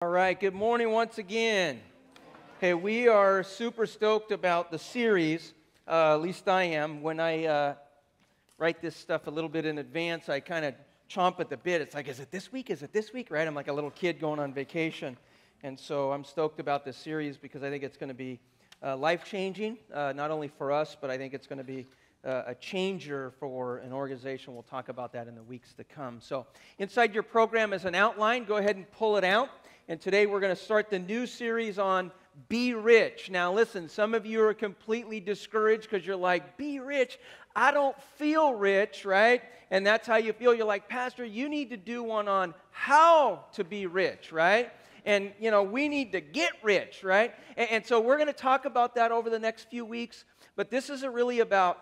All right, good morning once again. Hey, we are super stoked about the series, at least I am. When I write this stuff a little bit in advance, I kind of chomp at the bit. It's like, is it this week? Is it this week? Right? I'm like a little kid going on vacation. And so I'm stoked about this series because I think it's going to be life-changing, not only for us, but I think it's going to be a changer for an organization. We'll talk about that in the weeks to come. So inside your program is an outline. Go ahead and pull it out. And today we're going to start the new series on Be Rich. Now listen, some of you are completely discouraged because you're like, be rich? I don't feel rich, right? And that's how you feel. You're like, Pastor, you need to do one on how to be rich, right? And, you know, we need to get rich, right? And so we're going to talk about that over the next few weeks. But this isn't really about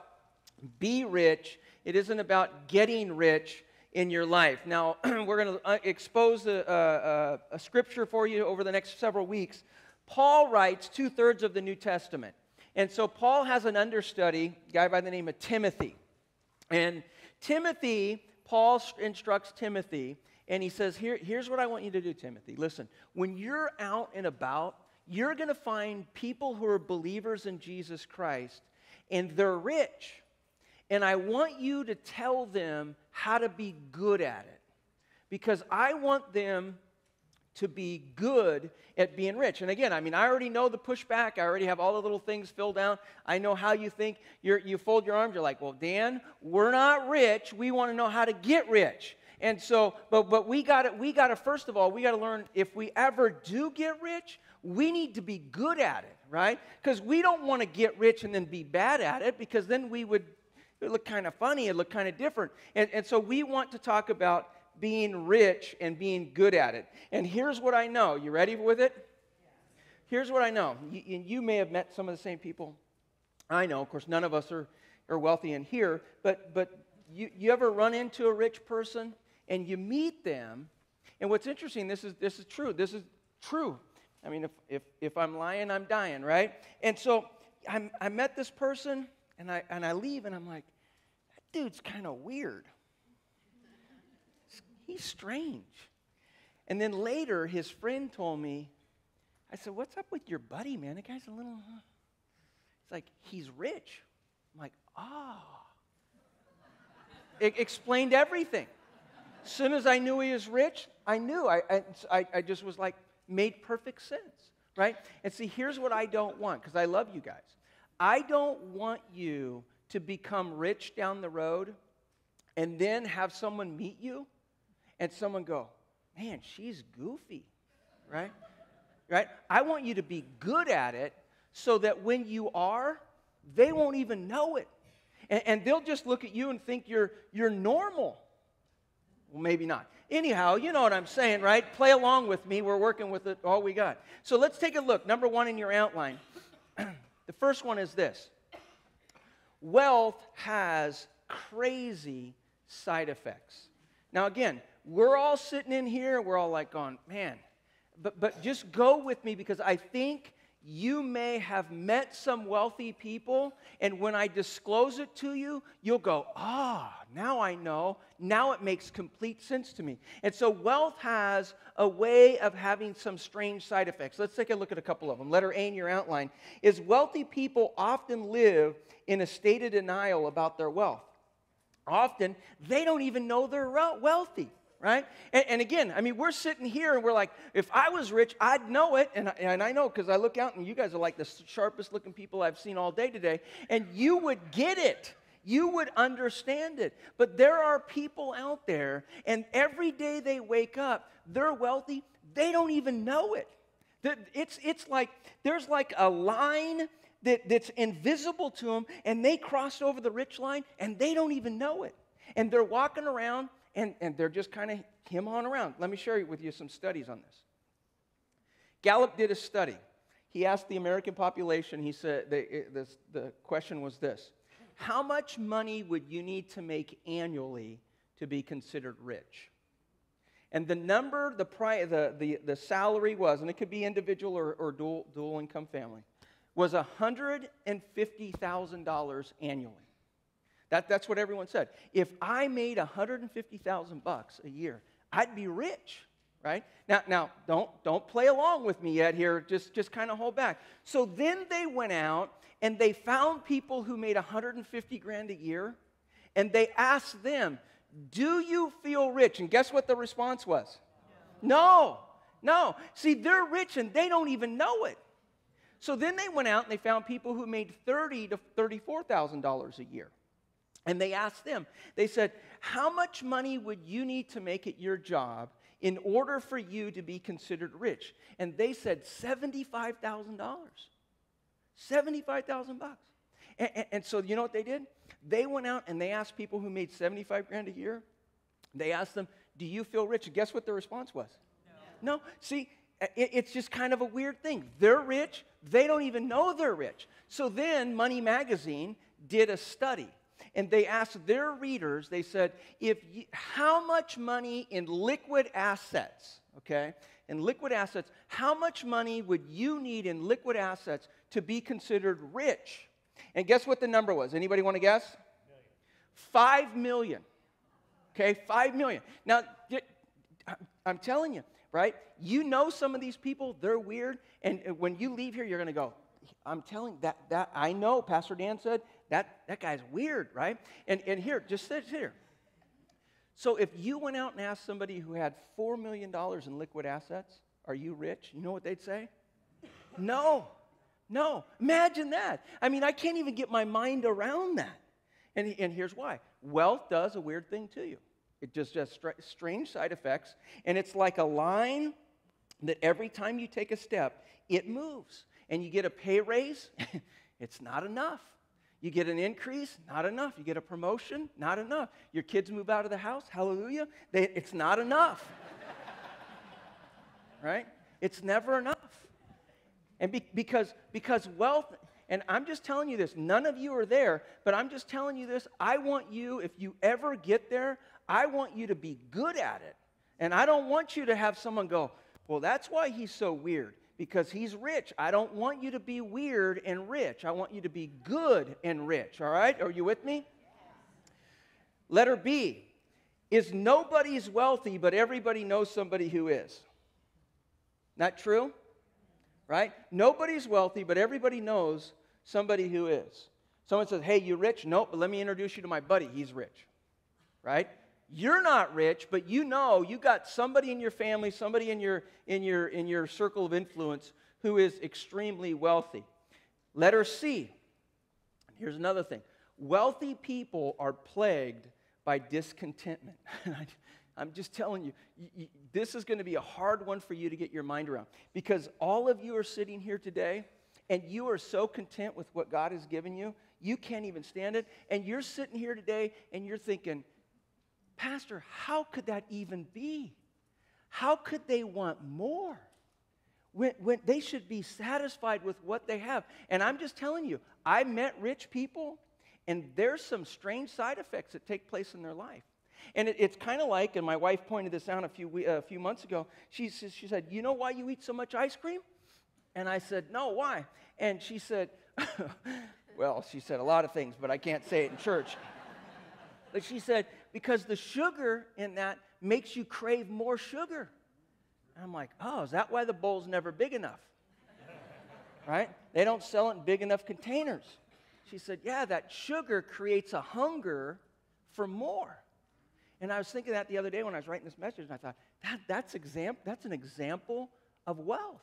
be rich. It isn't about getting rich in your life. Now, we're going to expose a scripture for you over the next several weeks. Paul writes 2/3 of the New Testament. And so Paul has an understudy, a guy by the name of Timothy. And Timothy, Paul instructs Timothy, and he says, here's what I want you to do, Timothy. Listen, when you're out and about, you're going to find people who are believers in Jesus Christ, and they're rich. And I want you to tell them how to be good at it. Because I want them to be good at being rich. And again, I mean, I already know the pushback. I already have all the little things filled out. I know how you think. You fold your arms. You're like, well, Dan, we're not rich. We want to know how to get rich. And so, but we got to, first of all, we got to learn if we ever do get rich, we need to be good at it, right? Because we don't want to get rich and then be bad at it, because then it would look kind of funny, it look kind of different. And so we want to talk about being rich and being good at it. And here's what I know. You ready with it? Here's what I know. You may have met some of the same people I know. Of course, none of us are wealthy in here. But you ever run into a rich person and you meet them? And what's interesting, this is true. This is true. I mean, if I'm lying, I'm dying, right? And so I met this person. And I leave, and I'm like, that dude's kind of weird. He's strange. And then later, his friend told me, I said, what's up with your buddy, man? The guy's a little, it's like, he's rich. I'm like, It explained everything. As soon as I knew he was rich, I knew. I just was like, made perfect sense, right? And see, here's what I don't want, because I love you guys. I don't want you to become rich down the road and then have someone meet you and someone go, man, she's goofy, right? Right? I want you to be good at it so that when you are, they won't even know it. And they'll just look at you and think you're normal. Well, maybe not. Anyhow, you know what I'm saying, right? Play along with me. We're working with it all we got. So let's take a look. Number one in your outline. The first one is this. Wealth has crazy side effects. Now again, we're all sitting in here, we're all like going, man, but just go with me, because I think you may have met some wealthy people, and when I disclose it to you, you'll go, now I know. Now it makes complete sense to me. And so wealth has a way of having some strange side effects. Let's take a look at a couple of them. Letter A in your outline is wealthy people often live in a state of denial about their wealth. Often, they don't even know they're wealthy. Right? And again, I mean, we're sitting here and we're like, if I was rich, I'd know it. And I know, because I look out and you guys are like the sharpest looking people I've seen all day today. And you would get it. You would understand it. But there are people out there, and every day they wake up, they're wealthy. They don't even know it. It's like there's like a line that's invisible to them, and they cross over the rich line, and they don't even know it. And they're walking around, and they're just kind of him-hawing around. Let me share with you some studies on this. Gallup did a study. He asked the American population, he said, the question was this: how much money would you need to make annually to be considered rich? And the number, the salary was, and it could be individual or dual income family, was $150,000 annually. That's what everyone said. If I made $150,000 a year, I'd be rich. right? Now, don't play along with me yet here. Just kind of hold back. So then they went out and they found people who made 150 grand a year, and they asked them, "Do you feel rich?" And guess what the response was? No. See, they're rich and they don't even know it. So then they went out and they found people who made $30,000 to $34,000 a year. And they asked them, they said, "How much money would you need to make at your job in order for you to be considered rich?" And they said $75,000. $75,000. And so you know what they did? They went out and they asked people who made 75 grand a year, they asked them, "Do you feel rich?" And guess what the response was? No. See, it's just kind of a weird thing. They're rich. They don't even know they're rich. So then Money Magazine did a study. And they asked their readers, they said, how much money in liquid assets, okay, in liquid assets, how much money would you need in liquid assets to be considered rich? And guess what the number was? Anybody want to guess? $5 million. Okay, $5 million. Now, I'm telling you, right? You know some of these people, they're weird. And when you leave here, you're going to go, I'm telling that I know, Pastor Dan said, that guy's weird, right? And here, just sit here. So if you went out and asked somebody who had $4 million in liquid assets, "Are you rich?" You know what they'd say? No. Imagine that. I mean, I can't even get my mind around that. And here's why. Wealth does a weird thing to you. It just has strange side effects. And it's like a line that every time you take a step, it moves. And you get a pay raise, it's not enough. You get an increase, not enough. You get a promotion, not enough. Your kids move out of the house, hallelujah, it's not enough. Right? It's never enough. And because wealth, and I'm just telling you this, none of you are there, but I'm just telling you this, I want you, if you ever get there, I want you to be good at it. And I don't want you to have someone go, "Well, that's why he's so weird, because he's rich." I don't want you to be weird and rich. I want you to be good and rich, all right? Are you with me? Letter B is nobody's wealthy, but everybody knows somebody who is. Not true? Right? Nobody's wealthy, but everybody knows somebody who is. Someone says, "Hey, you rich?" "Nope, but let me introduce you to my buddy. He's rich." Right? You're not rich, but you know you got somebody in your family, somebody in your circle of influence who is extremely wealthy. Letter C. Here's another thing. Wealthy people are plagued by discontentment. I'm just telling you, this is going to be a hard one for you to get your mind around, because all of you are sitting here today and you are so content with what God has given you, you can't even stand it. And you're sitting here today and you're thinking, "Pastor, how could that even be? How could they want more? When they should be satisfied with what they have." And I'm just telling you, I met rich people, and there's some strange side effects that take place in their life. And it's kind of like, and my wife pointed this out a few months ago, she said, "You know why you eat so much ice cream?" And I said, "No, why?" And she said, well, she said a lot of things, but I can't say it in church. But she said, "Because the sugar in that makes you crave more sugar." And I'm like, "Oh, is that why the bowl's never big enough?" Right? They don't sell it in big enough containers. She said, "Yeah, that sugar creates a hunger for more." And I was thinking that the other day when I was writing this message, and I thought, that's an example of wealth.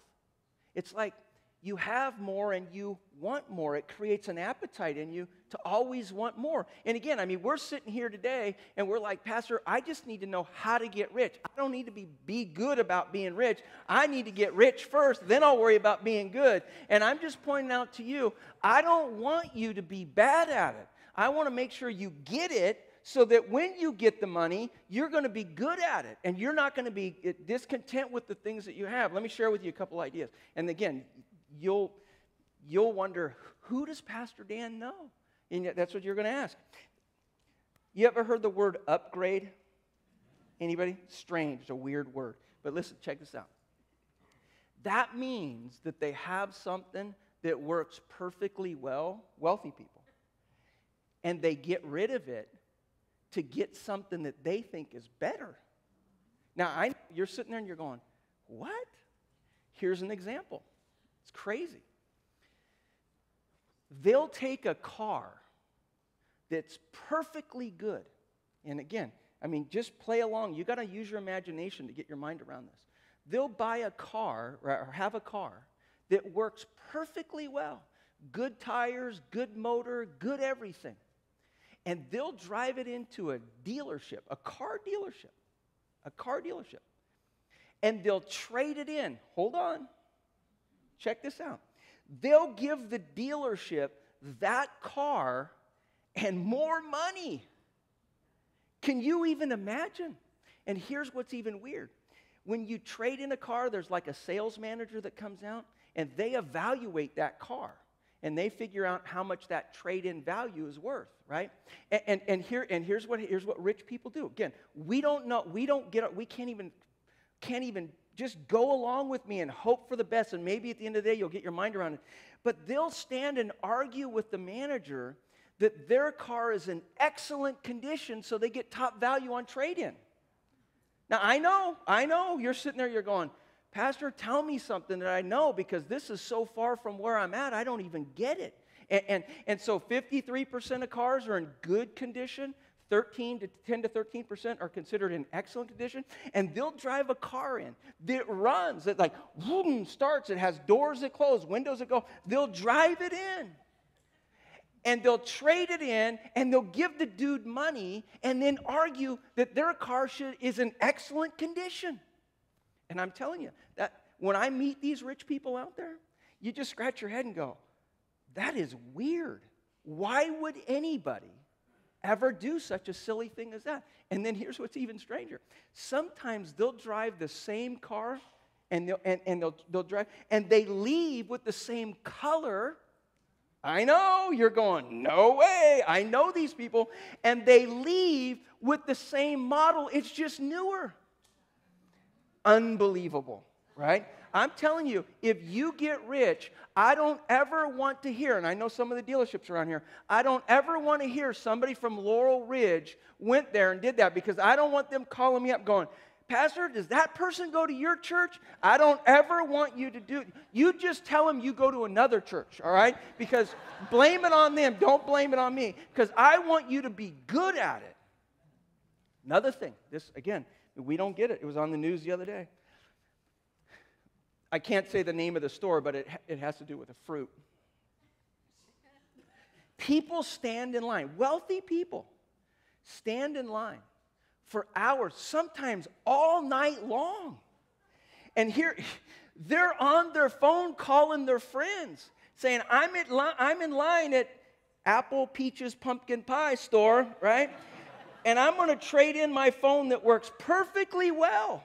It's like you have more and you want more. It creates an appetite in you to always want more. And again, I mean, we're sitting here today and we're like, "Pastor, I just need to know how to get rich. I don't need to be good about being rich. I need to get rich first, then I'll worry about being good." And I'm just pointing out to you, I don't want you to be bad at it. I want to make sure you get it, so that when you get the money, you're going to be good at it, and you're not going to be discontent with the things that you have. Let me share with you a couple ideas. And again, you'll wonder, who does Pastor Dan know? And that's what you're going to ask. You ever heard the word upgrade? Anybody? Strange, it's a weird word. But listen, check this out. That means that they have something that works perfectly well, wealthy people, and they get rid of it to get something that they think is better. Now, you're sitting there and you're going, what? Here's an example. It's crazy. They'll take a car that's perfectly good. And again, just play along. You got to use your imagination to get your mind around this. They'll buy a car or have a car that works perfectly well. Good tires, good motor, good everything. And they'll drive it into a dealership, a car dealership. And they'll trade it in. Hold on. Check this out. They'll give the dealership that car and more money. Can you even imagine? And here's what's even weird. When you trade in a car, there's like a sales manager that comes out, and they evaluate that car. And they figure out how much that trade-in value is worth, right? And here's what rich people do. Again, we don't know, we can't even just go along with me and hope for the best, and maybe at the end of the day you'll get your mind around it. But they'll stand and argue with the manager that their car is in excellent condition, so they get top value on trade-in. Now, I know, you're sitting there, you're going, Pastor, tell me something that I know, because this is so far from where I'm at, I don't even get it. And so 53% of cars are in good condition, 10 to 13% are considered in excellent condition, and they'll drive a car in that runs, that like, whoom, starts, it has doors that close, windows that go, they'll drive it in. And they'll trade it in, and they'll give the dude money, and then argue that their car is in excellent condition. And I'm telling you, that when I meet these rich people out there, you just scratch your head and go, that is weird. Why would anybody ever do such a silly thing as that? And then here's what's even stranger. Sometimes they'll drive the same car, and they'll drive, and they leave with the same color. I know, you're going, no way. I know these people. And they leave with the same model. It's just newer. Unbelievable, right? I'm telling you, if you get rich, I don't ever want to hear, and I know some of the dealerships around here, I don't ever want to hear somebody from Laurel Ridge went there and did that, because I don't want them calling me up going, Pastor, does that person go to your church? I don't ever want you to do it. You just tell them you go to another church, all right? Because blame it on them. Don't blame it on me. Because I want you to be good at it. Another thing, this, again, we don't get it. It was on the news the other day. I can't say the name of the store, but it has to do with a fruit. People stand in line. Wealthy people stand in line for hours, sometimes all night long. And here, they're on their phone calling their friends, saying, I'm in line at Apple Peaches Pumpkin Pie store, right? And I'm going to trade in my phone that works perfectly well.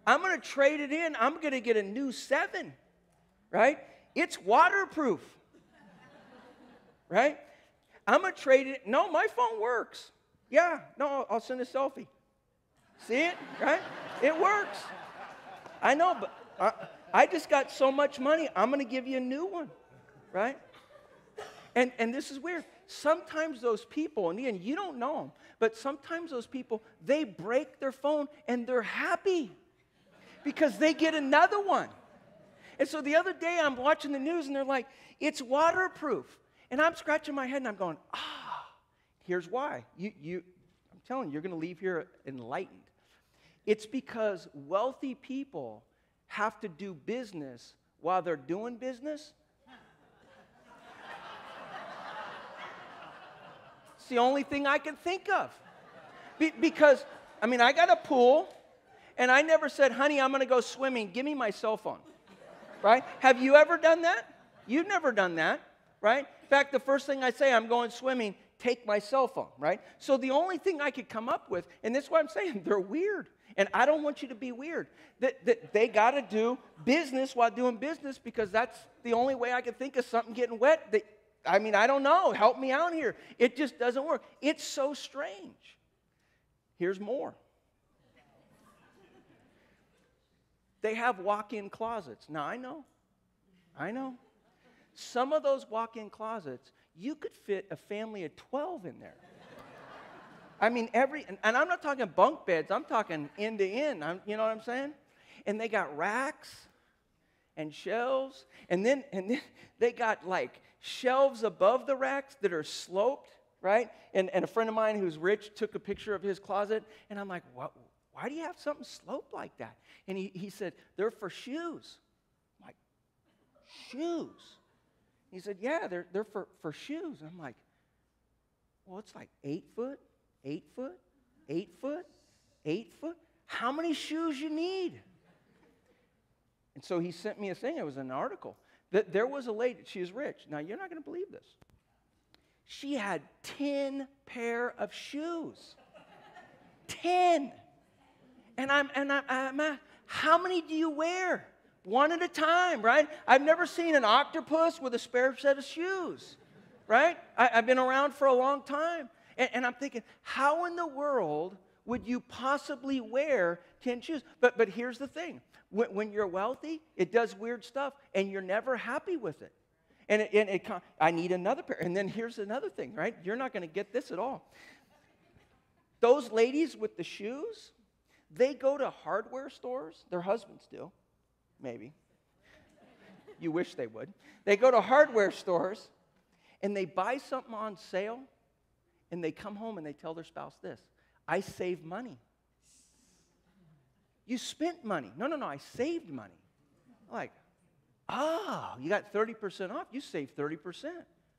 I'm going to trade it in. I'm going to get a new 7, right? It's waterproof, right? I'm going to trade it. No, my phone works. Yeah, no, I'll send a selfie. See it, right? It works. I know, but I just got so much money, I'm going to give you a new one, right? And this is weird. Sometimes those people, and again, you don't know them, but sometimes those people, they break their phone and they're happy because they get another one. And so the other day I'm watching the news and they're like, it's waterproof. And I'm scratching my head and I'm going, here's why. I'm telling you, you're going to leave here enlightened. It's because wealthy people have to do business while they're doing business. It's the only thing I can think of. Because, I got a pool, and I never said, honey, I'm going to go swimming. Give me my cell phone. Right? Have you ever done that? You've never done that. Right? In fact, the first thing I say, I'm going swimming, take my cell phone. Right? So the only thing I could come up with, and this is what I'm saying, they're weird. And I don't want you to be weird. That they got to do business while doing business, because that's the only way I can think of something getting wet. I don't know. Help me out here. It just doesn't work. It's so strange. Here's more. They have walk-in closets. Now, I know. Some of those walk-in closets, you could fit a family of 12 in there. I mean, and I'm not talking bunk beds. I'm talking end to end. You know what I'm saying? And they got racks and shelves. And then they got like shelves above the racks that are sloped, right? And a friend of mine who's rich took a picture of his closet. And I'm like, what? Why do you have something sloped like that? And he said, they're for shoes. I'm like, shoes? He said, yeah, they're for shoes. And I'm like, well, it's like 8 foot, 8 foot, 8 foot, 8 foot. How many shoes you need? And so he sent me a thing. It was an article. That there was a lady, she is rich. Now, you're not going to believe this. She had 10 pair of shoes. 10. And I'm how many do you wear? One at a time, right? I've never seen an octopus with a spare set of shoes, right? I've been around for a long time. And I'm thinking, how in the world would you possibly wear 10 shoes? But here's the thing. When you're wealthy, it does weird stuff, and you're never happy with it. And I need another pair. And then here's another thing, right? You're not going to get this at all. Those ladies with the shoes, they go to hardware stores. Their husbands do, maybe. You wish they would. They go to hardware stores, and they buy something on sale, and they come home and they tell their spouse this: I saved money. You spent money. No, I saved money. Like, you got 30% off. You saved 30%.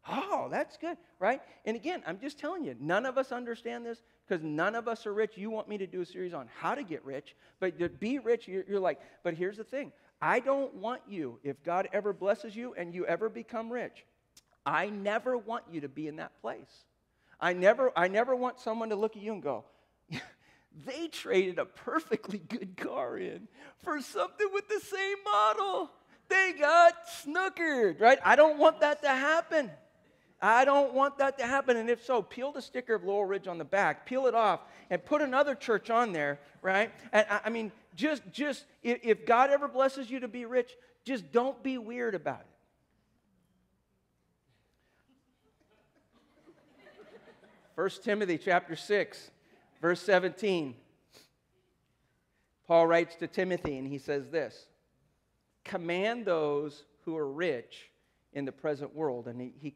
Oh, that's good, right? And again, I'm just telling you, none of us understand this because none of us are rich. You want me to do a series on how to get rich, but to be rich, you're like, but here's the thing. I don't want you, if God ever blesses you and you ever become rich, I never want you to be in that place. I never want someone to look at you and go, they traded a perfectly good car in for something with the same model. They got snookered, right? I don't want that to happen. I don't want that to happen. And if so, peel the sticker of Laurel Ridge on the back, peel it off, and put another church on there, right? And I mean, just if God ever blesses you to be rich, just don't be weird about it. 1 Timothy chapter 6. Verse 17, Paul writes to Timothy, and he says this: command those who are rich in the present world, and he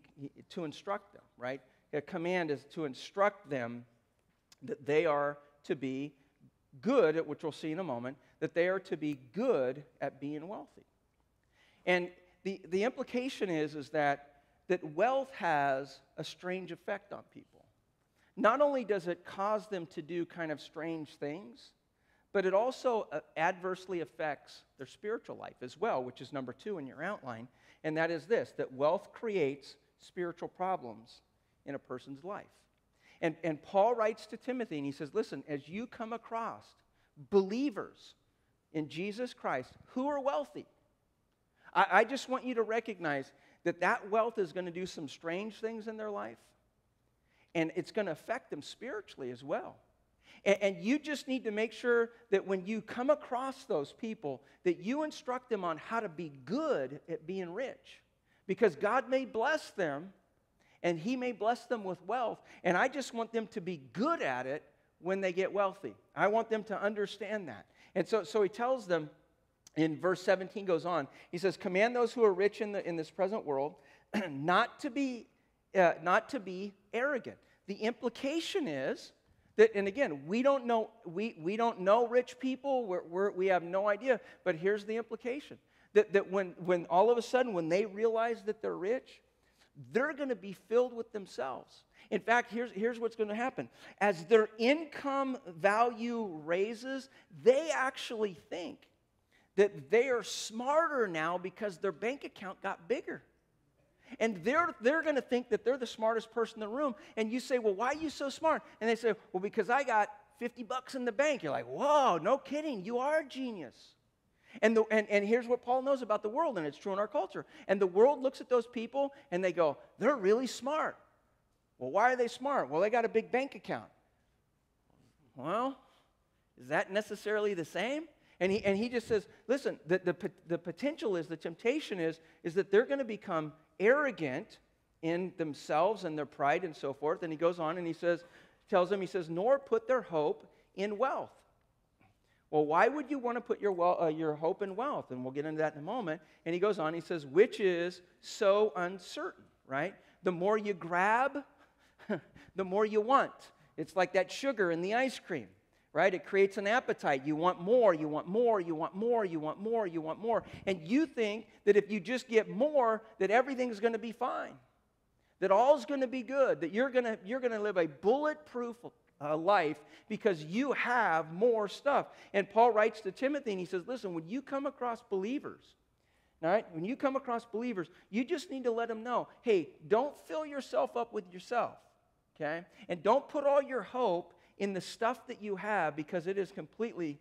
to instruct them, right? A command is to instruct them that they are to be good, which we'll see in a moment, that they are to be good at being wealthy. And the implication is that wealth has a strange effect on people. Not only does it cause them to do kind of strange things, but it also adversely affects their spiritual life as well, which is number 2 in your outline, and that is this, that wealth creates spiritual problems in a person's life. And Paul writes to Timothy, and he says, listen, as you come across believers in Jesus Christ who are wealthy, I just want you to recognize that wealth is going to do some strange things in their life. And it's going to affect them spiritually as well. And you just need to make sure that when you come across those people, that you instruct them on how to be good at being rich. Because God may bless them, and He may bless them with wealth, and I just want them to be good at it when they get wealthy. I want them to understand that. And so he tells them, in verse 17 goes on, he says, command those who are rich in this present world not to be arrogant. The implication is that, and again, we don't know rich people. We have no idea. But here's the implication: that when all of a sudden when they realize that they're rich, they're going to be filled with themselves. In fact, here's what's going to happen: as their income value raises, they actually think that they are smarter now because their bank account got bigger. And they're going to think that they're the smartest person in the room. And you say, well, why are you so smart? And they say, well, because I got $50 in the bank. You're like, whoa, no kidding. You are a genius. And here's what Paul knows about the world, and it's true in our culture. And the world looks at those people, and they go, they're really smart. Well, why are they smart? Well, they got a big bank account. Well, is that necessarily the same? And he just says, listen, the potential is, the temptation is that they're going to become arrogant in themselves and their pride and so forth. And he goes on and he says, tells them, he says, nor put their hope in wealth. Well, why would you want to put your hope in wealth? And we'll get into that in a moment. And he goes on, he says, which is so uncertain, right? The more you grab, the more you want. It's like that sugar in the ice cream, right? It creates an appetite. You want more, you want more, you want more, you want more, you want more. And you think that if you just get more, that everything's going to be fine, that all's going to be good, that you're going to live a bulletproof life because you have more stuff. And Paul writes to Timothy and he says, listen, when you come across believers, all right, when you come across believers, you just need to let them know, hey, don't fill yourself up with yourself, okay? And don't put all your hope in the stuff that you have because it is completely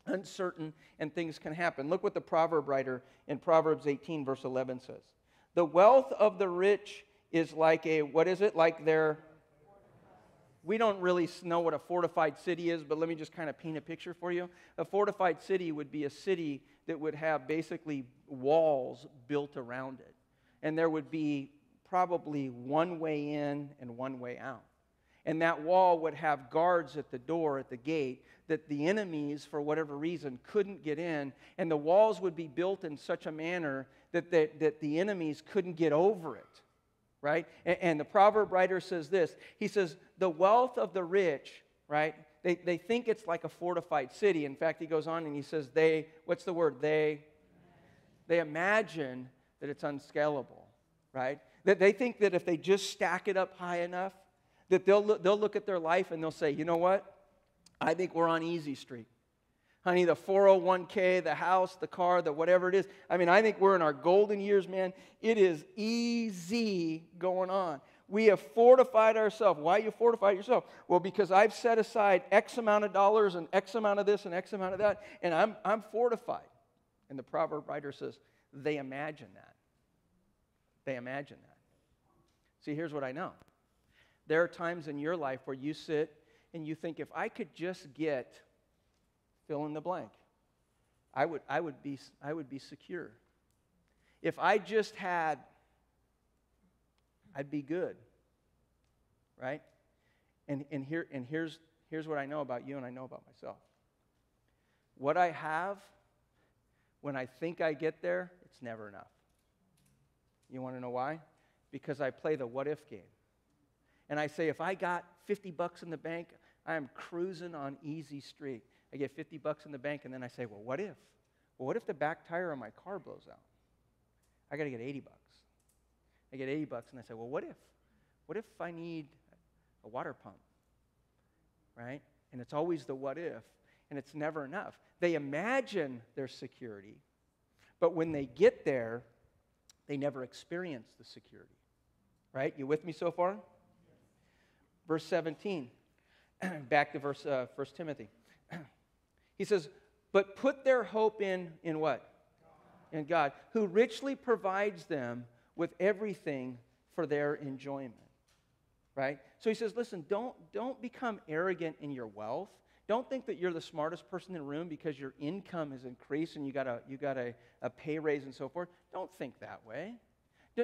uncertain and things can happen. Look what the proverb writer in Proverbs 18 verse 11 says. The wealth of the rich is like what is it? Like we don't really know what a fortified city is, but let me just kind of paint a picture for you. A fortified city would be a city that would have basically walls built around it. And there would be probably one way in and one way out. And that wall would have guards at the door, at the gate, that the enemies, for whatever reason, couldn't get in. And the walls would be built in such a manner that the enemies couldn't get over it. Right? And the proverb writer says this. He says, the wealth of the rich, right? They think it's like a fortified city. In fact, he goes on and he says, what's the word? They imagine that it's unscalable, right? That they think that if they just stack it up high enough, that they'll look at their life and they'll say, you know what? I think we're on easy street. Honey, the 401k, the house, the car, the whatever it is. I mean, I think we're in our golden years, man. It is easy going on. We have fortified ourselves. Why you fortify yourself? Well, because I've set aside X amount of dollars and X amount of this and X amount of that, and I'm fortified. And the proverb writer says, they imagine that. They imagine that. See, here's what I know. There are times in your life where you sit and you think, if I could just get fill in the blank, I would be secure. If I just had, I'd be good. Right? And here's what I know about you and I know about myself. What I have, when I think I get there, it's never enough. You want to know why? Because I play the what if game. And I say, if I got $50 in the bank, I am cruising on easy street. I get $50 in the bank, and then I say, well, what if? Well, what if the back tire on my car blows out? I got to get $80. I get $80, and I say, well, what if? What if I need a water pump? Right? And it's always the what if, and it's never enough. They imagine their security, but when they get there, they never experience the security. Right? You with me so far? Verse 17. Back to verse 1 Timothy. He says, but put their hope in what? God. In God, who richly provides them with everything for their enjoyment. Right? So he says, listen, don't become arrogant in your wealth. Don't think that you're the smartest person in the room because your income has increased and you got a pay raise and so forth. Don't think that way.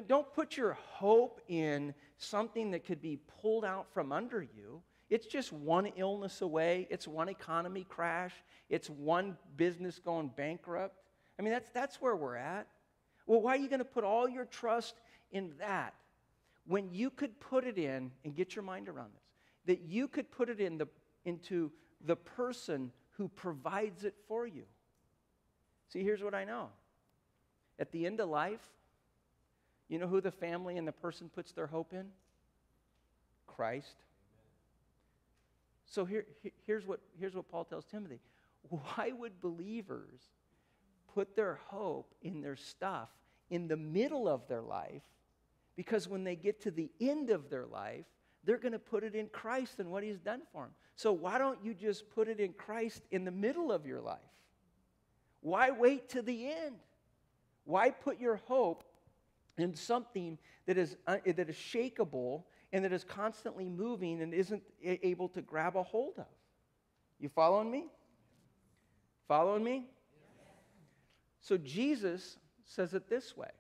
Don't put your hope in something that could be pulled out from under you. It's just one illness away. It's one economy crash. It's one business going bankrupt. I mean, that's where we're at. Well, why are you going to put all your trust in that when you could put it in, and get your mind around this, that you could put it into the person who provides it for you? See, here's what I know. At the end of life, you know who the family and the person puts their hope in? Christ. So here's what Paul tells Timothy. Why would believers put their hope in their stuff in the middle of their life? Because when they get to the end of their life, they're going to put it in Christ and what he's done for them. So why don't you just put it in Christ in the middle of your life? Why wait to the end? Why put your hope in something that is shakeable and that is constantly moving and isn't able to grab a hold of? You following me? Following me? So Jesus says it this way.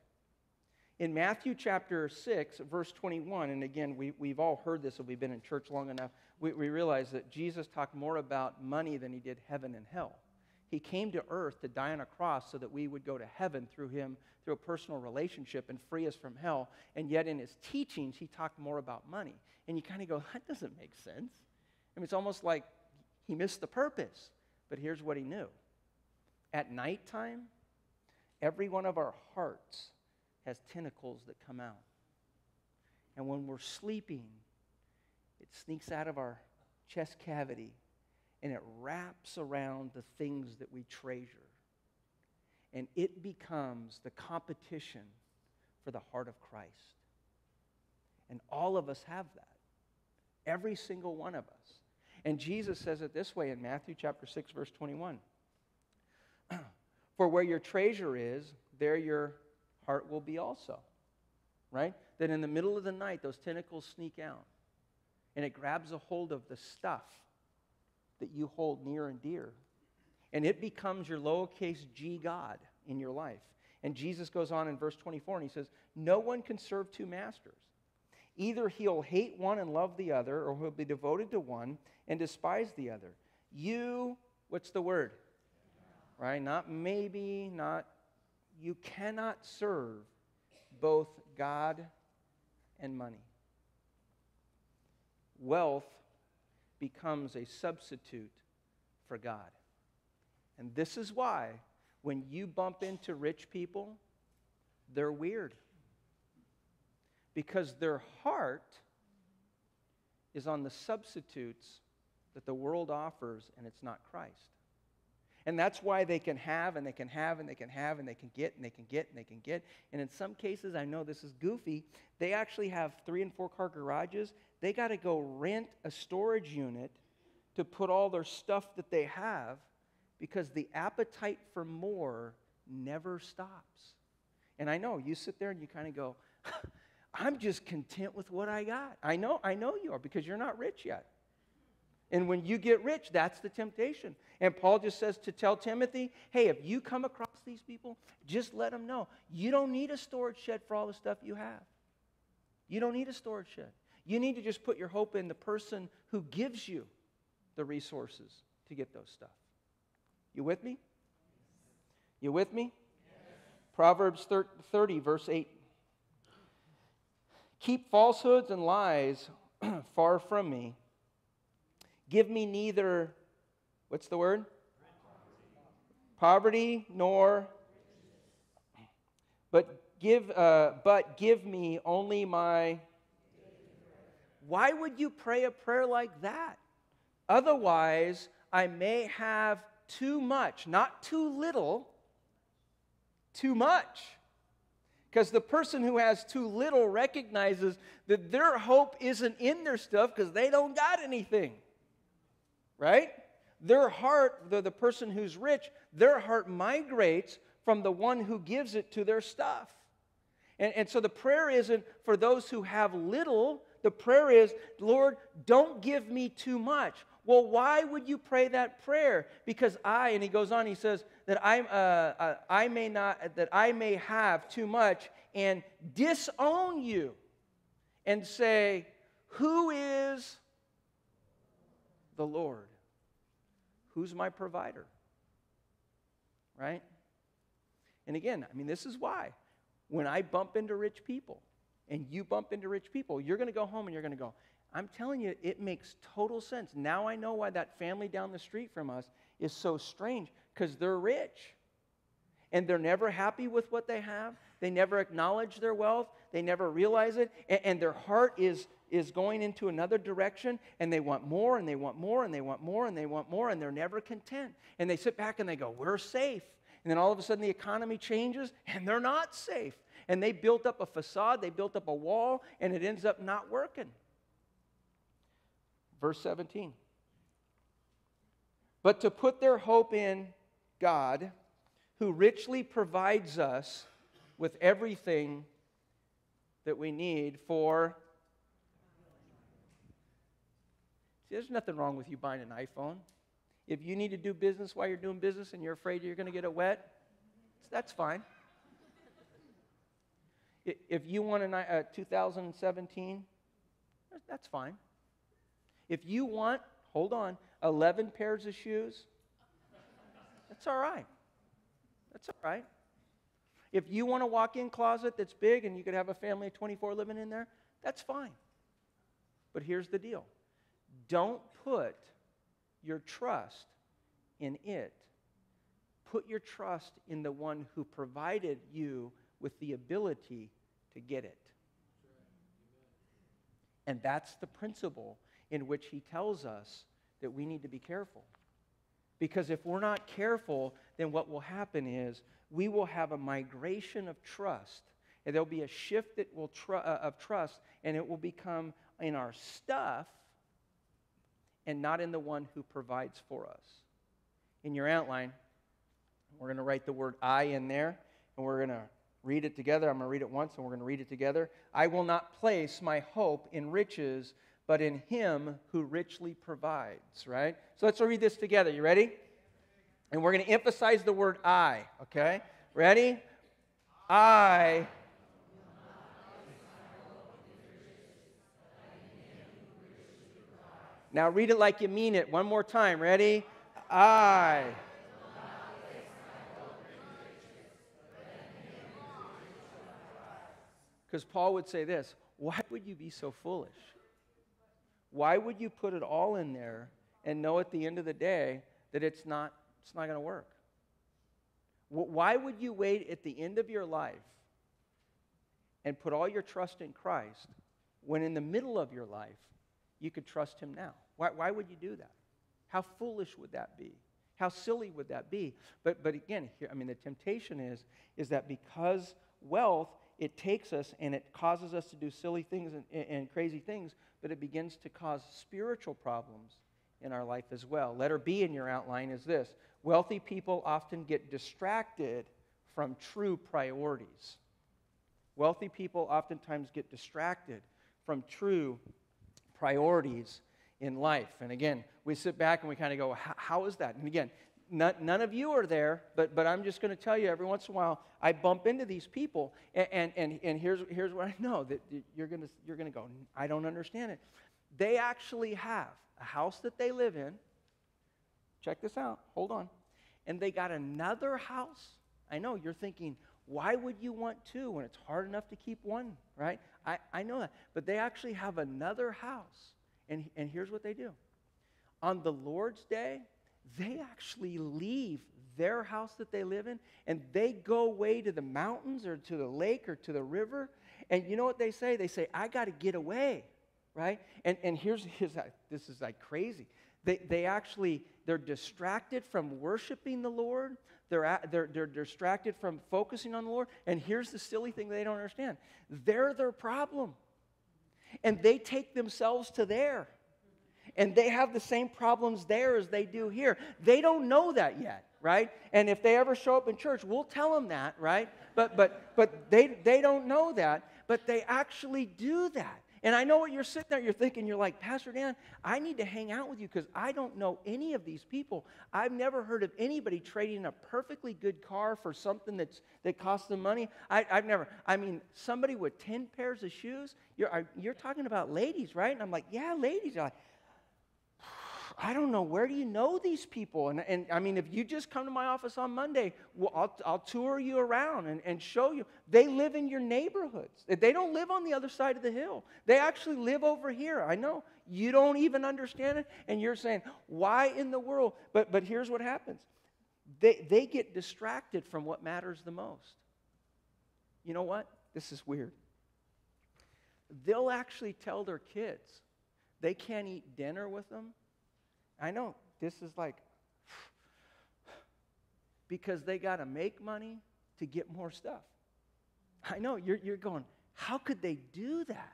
In Matthew chapter 6, verse 21, and again, we've all heard this if we've been in church long enough, we realize that Jesus talked more about money than he did heaven and hell. He came to earth to die on a cross so that we would go to heaven through him, through a personal relationship, and free us from hell. And yet in his teachings, he talked more about money. And you kind of go, that doesn't make sense. I mean, it's almost like he missed the purpose. But here's what he knew. At nighttime, every one of our hearts has tentacles that come out. And when we're sleeping, it sneaks out of our chest cavity and it wraps around the things that we treasure. And it becomes the competition for the heart of Christ. And all of us have that. Every single one of us. And Jesus says it this way in Matthew chapter 6, verse 21. For where your treasure is, there your heart will be also. Right? That in the middle of the night, those tentacles sneak out. And it grabs a hold of the stuff that you hold near and dear. And it becomes your lowercase g God in your life. And Jesus goes on in verse 24 and he says, no one can serve two masters. Either he'll hate one and love the other, or he'll be devoted to one and despise the other. You, what's the word? Right? Not maybe, not, you cannot serve both God and money. Wealth becomes a substitute for God. And this is why when you bump into rich people, they're weird. Because their heart is on the substitutes that the world offers, and it's not Christ. And that's why they can have, and they can have, and they can have, and they can get, and they can get, and they can get. And in some cases, I know this is goofy, they actually have 3- and 4-car garages. They got to go rent a storage unit to put all their stuff that they have, because the appetite for more never stops. And I know, you sit there and you kind of go, I'm just content with what I got. I know you are, because you're not rich yet. And when you get rich, that's the temptation. And Paul just says to tell Timothy, hey, if you come across these people, just let them know. You don't need a storage shed for all the stuff you have. You don't need a storage shed. You need to just put your hope in the person who gives you the resources to get those stuff. You with me? You with me? Yes. Proverbs 30, verse 8. Keep falsehoods and lies far from me. Give me neither, what's the word? Poverty nor, but give me only my. Why would you pray a prayer like that? Otherwise, I may have too much, not too little, too much. Because the person who has too little recognizes that their hope isn't in their stuff because they don't got anything. Right? Their heart, the person who's rich, their heart migrates from the one who gives it to their stuff. And so the prayer isn't for those who have little. The prayer is, Lord, don't give me too much. Well, why would you pray that prayer? Because and he goes on, he says, that I may have too much and disown you and say, who is the Lord? Who's my provider? Right? And again, I mean, this is why. When I bump into rich people, and you bump into rich people, you're going to go home and you're going to go, I'm telling you, it makes total sense. Now I know why that family down the street from us is so strange, because they're rich. And they're never happy with what they have. They never acknowledge their wealth. They never realize it. And their heart is going into another direction, and they want more, and they want more, and they want more, and they want more, and they're never content. And they sit back and they go, we're safe. And then all of a sudden the economy changes, and they're not safe. And they built up a facade, they built up a wall, and it ends up not working. Verse 17. But to put their hope in God, who richly provides us with everything that we need for. See, there's nothing wrong with you buying an iPhone. If you need to do business while you're doing business and you're afraid you're going to get it wet, that's fine. If you want a 2017, that's fine. If you want, hold on, 11 pairs of shoes, that's all right. That's all right. If you want a walk-in closet that's big and you could have a family of 24 living in there, that's fine. But here's the deal. Don't put your trust in it. Put your trust in the one who provided you with the ability to get it. And that's the principle in which he tells us that we need to be careful. Because if we're not careful, then what will happen is we will have a migration of trust. And there'll be a shift that will of trust, and it will become in our stuff and not in the one who provides for us. In your outline, we're going to write the word I in there, and we're going to read it together. I'm going to read it once, and we're going to read it together. I will not place my hope in riches, but in him who richly provides, right? So let's read this together. You ready? And we're going to emphasize the word I, okay? Ready? I. Now read it like you mean it. One more time. Ready? I. Because Paul would say this, why would you be so foolish? Why would you put it all in there and know at the end of the day that it's not going to work? Why would you wait at the end of your life and put all your trust in Christ when in the middle of your life you could trust him now? Why would you do that? How foolish would that be? How silly would that be? But again, here, the temptation is that because wealth, it takes us and it causes us to do silly things and crazy things, but it begins to cause spiritual problems in our life as well. Letter B in your outline is this. Wealthy people often get distracted from true priorities. Wealthy people oftentimes get distracted from true priorities in life. And again, we sit back and we kind of go, how is that? And again, none of you are there, but I'm just going to tell you every once in a while, I bump into these people, and here's what I know, that you're going to go, I don't understand it. They actually have a house that they live in. Check this out. Hold on. And they got another house. I know, you're thinking, why would you want two when it's hard enough to keep one, right? I know that. But they actually have another house. And here's what they do. On the Lord's Day, they actually leave their house that they live in, and they go away to the mountains or to the lake or to the river. And you know what they say? They say, I got to get away, right? And here's this is like crazy. They're distracted from worshiping the Lord. They're distracted from focusing on the Lord. And here's the silly thing they don't understand. They're their problem. And they take themselves to there. And they have the same problems there as they do here. They don't know that yet, right? And if they ever show up in church, we'll tell them that, right? But they don't know that, but they actually do that. And I know what you're sitting there, you're thinking, you're like, Pastor Dan, I need to hang out with you because I don't know any of these people. I've never heard of anybody trading a perfectly good car for something that costs them money. I've never, somebody with 10 pairs of shoes, you're talking about ladies, right? And I'm like, yeah, ladies. You're like, I don't know, where do you know these people? And if you just come to my office on Monday, well, I'll tour you around and show you. They live in your neighborhoods. They don't live on the other side of the hill. They actually live over here. I know. You don't even understand it, and you're saying, why in the world? But here's what happens. They get distracted from what matters the most. You know what? This is weird. They'll actually tell their kids they can't eat dinner with them. I know, this is like, because they got to make money to get more stuff. I know, you're going, how could they do that?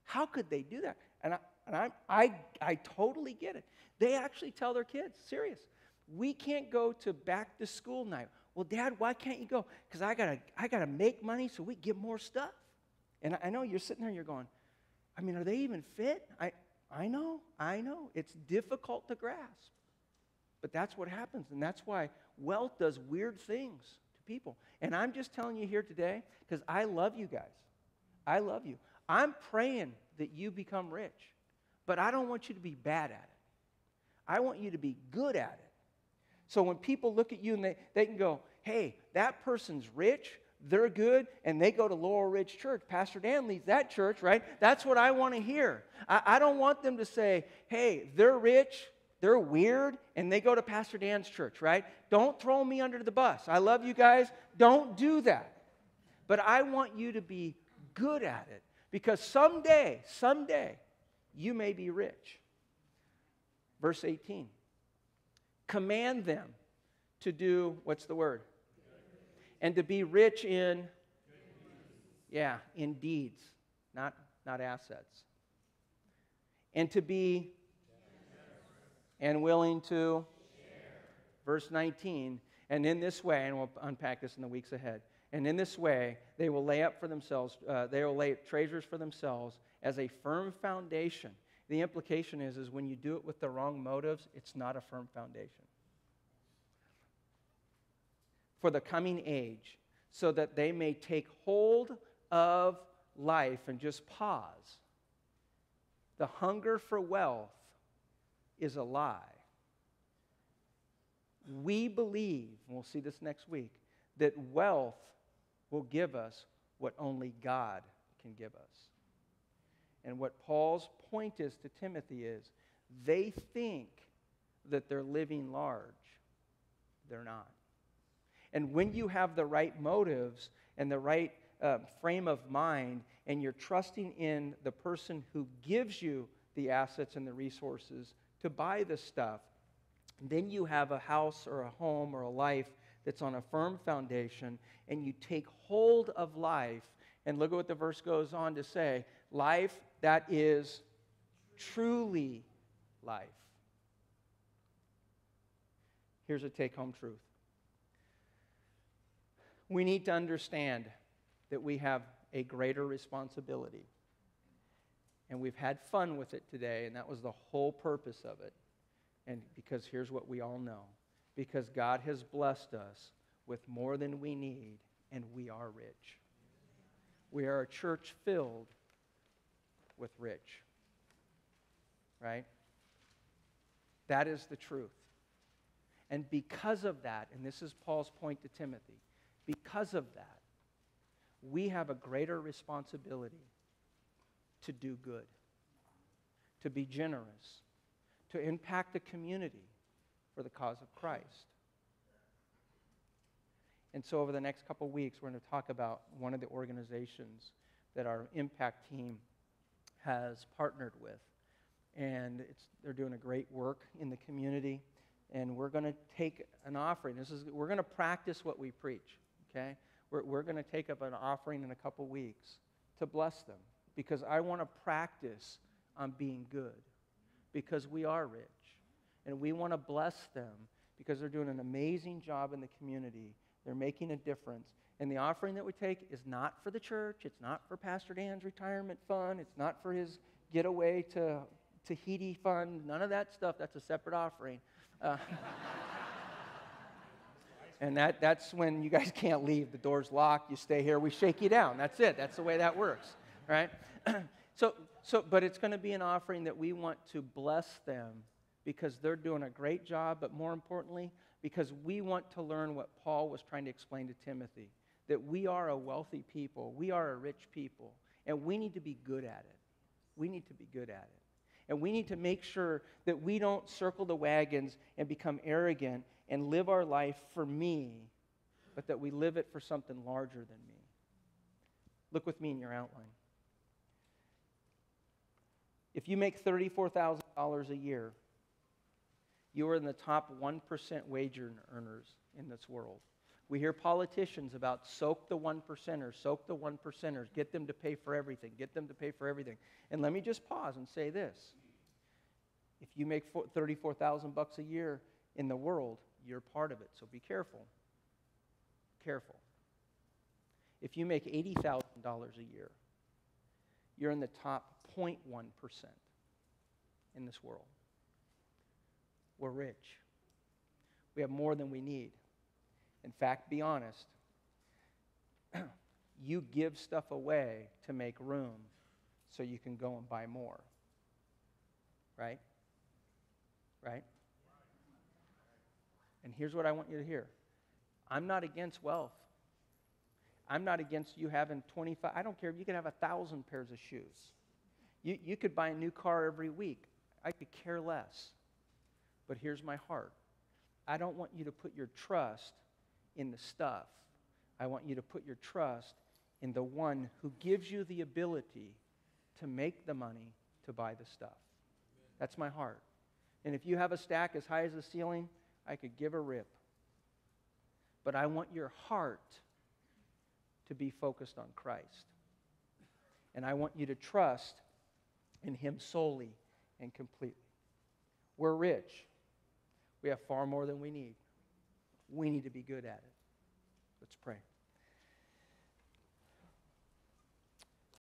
How could they do that? And I totally get it. They actually tell their kids, serious, we can't go to back to school night. Well, Dad, why can't you go? Because I gotta make money so we get more stuff. And I know you're sitting there and you're going, are they even fit? I know. It's difficult to grasp. But that's what happens, and that's why wealth does weird things to people. And I'm just telling you here today because I love you guys. I love you. I'm praying that you become rich, but I don't want you to be bad at it. I want you to be good at it. So when people look at you and they can go, hey, that person's rich, they're good, and they go to Laurel Ridge Church. Pastor Dan leads that church, right? That's what I want to hear. I don't want them to say, hey, they're rich, they're weird, and they go to Pastor Dan's church, right? Don't throw me under the bus. I love you guys. Don't do that. But I want you to be good at it because someday, you may be rich. Verse 18. Command them to do, what's the word? And to be rich in deeds, not assets. And to be and willing to verse 19, and in this way, and we'll unpack this in the weeks ahead, and in this way they will lay up for themselves, they will lay up treasures for themselves as a firm foundation. The implication is when you do it with the wrong motives, it's not a firm foundation. For the coming age, so that they may take hold of life. And just pause. The hunger for wealth is a lie. We believe, and we'll see this next week, that wealth will give us what only God can give us. And what Paul's point is to Timothy is, they think that they're living large. They're not. And when you have the right motives and the right frame of mind, and you're trusting in the person who gives you the assets and the resources to buy the stuff, then you have a house or a home or a life that's on a firm foundation, and you take hold of life. And look at what the verse goes on to say, life that is truly life. Here's a take-home truth. We need to understand that we have a greater responsibility. And we've had fun with it today, and that was the whole purpose of it. And because here's what we all know. Because God has blessed us with more than we need, and we are rich. We are a church filled with rich. Right? That is the truth. And because of that, and this is Paul's point to Timothy, because of that, we have a greater responsibility to do good, to be generous, to impact the community for the cause of Christ. And so over the next couple weeks, we're going to talk about one of the organizations that our impact team has partnered with. And they're doing a great work in the community. And we're going to take an offering. We're going to practice what we preach. Okay? We're going to take up an offering in a couple weeks to bless them because I want to practice on being good because we are rich. And we want to bless them because they're doing an amazing job in the community. They're making a difference. And the offering that we take is not for the church. It's not for Pastor Dan's retirement fund. It's not for his getaway to Tahiti fund. None of that stuff. That's a separate offering. And that's when you guys can't leave. The door's locked. You stay here. We shake you down. That's it. That's the way that works, right? But it's going to be an offering that we want to bless them because they're doing a great job, but more importantly, because we want to learn what Paul was trying to explain to Timothy, that we are a wealthy people. We are a rich people, and we need to be good at it. We need to be good at it. And we need to make sure that we don't circle the wagons and become arrogant and live our life for me, but that we live it for something larger than me. Look with me in your outline. If you make $34,000 a year, you are in the top 1% wage earners in this world. We hear politicians about soak the 1%ers, get them to pay for everything, And let me just pause and say this. If you make $34,000 a year in the world, you're part of it, so be careful. Careful. If you make $80,000 a year, you're in the top 0.1% in this world. We're rich. We have more than we need. In fact, be honest, you give stuff away to make room so you can go and buy more. Right? Right? And here's what I want you to hear. I'm not against wealth. I'm not against you having 25. I don't care if you could have 1,000 pairs of shoes. You could buy a new car every week. I could care less. But here's my heart. I don't want you to put your trust in the stuff. I want you to put your trust in the one who gives you the ability to make the money to buy the stuff. That's my heart. And if you have a stack as high as the ceiling, I could give a rip. But I want your heart to be focused on Christ. And I want you to trust in Him solely and completely. We're rich. We have far more than we need. We need to be good at it. Let's pray.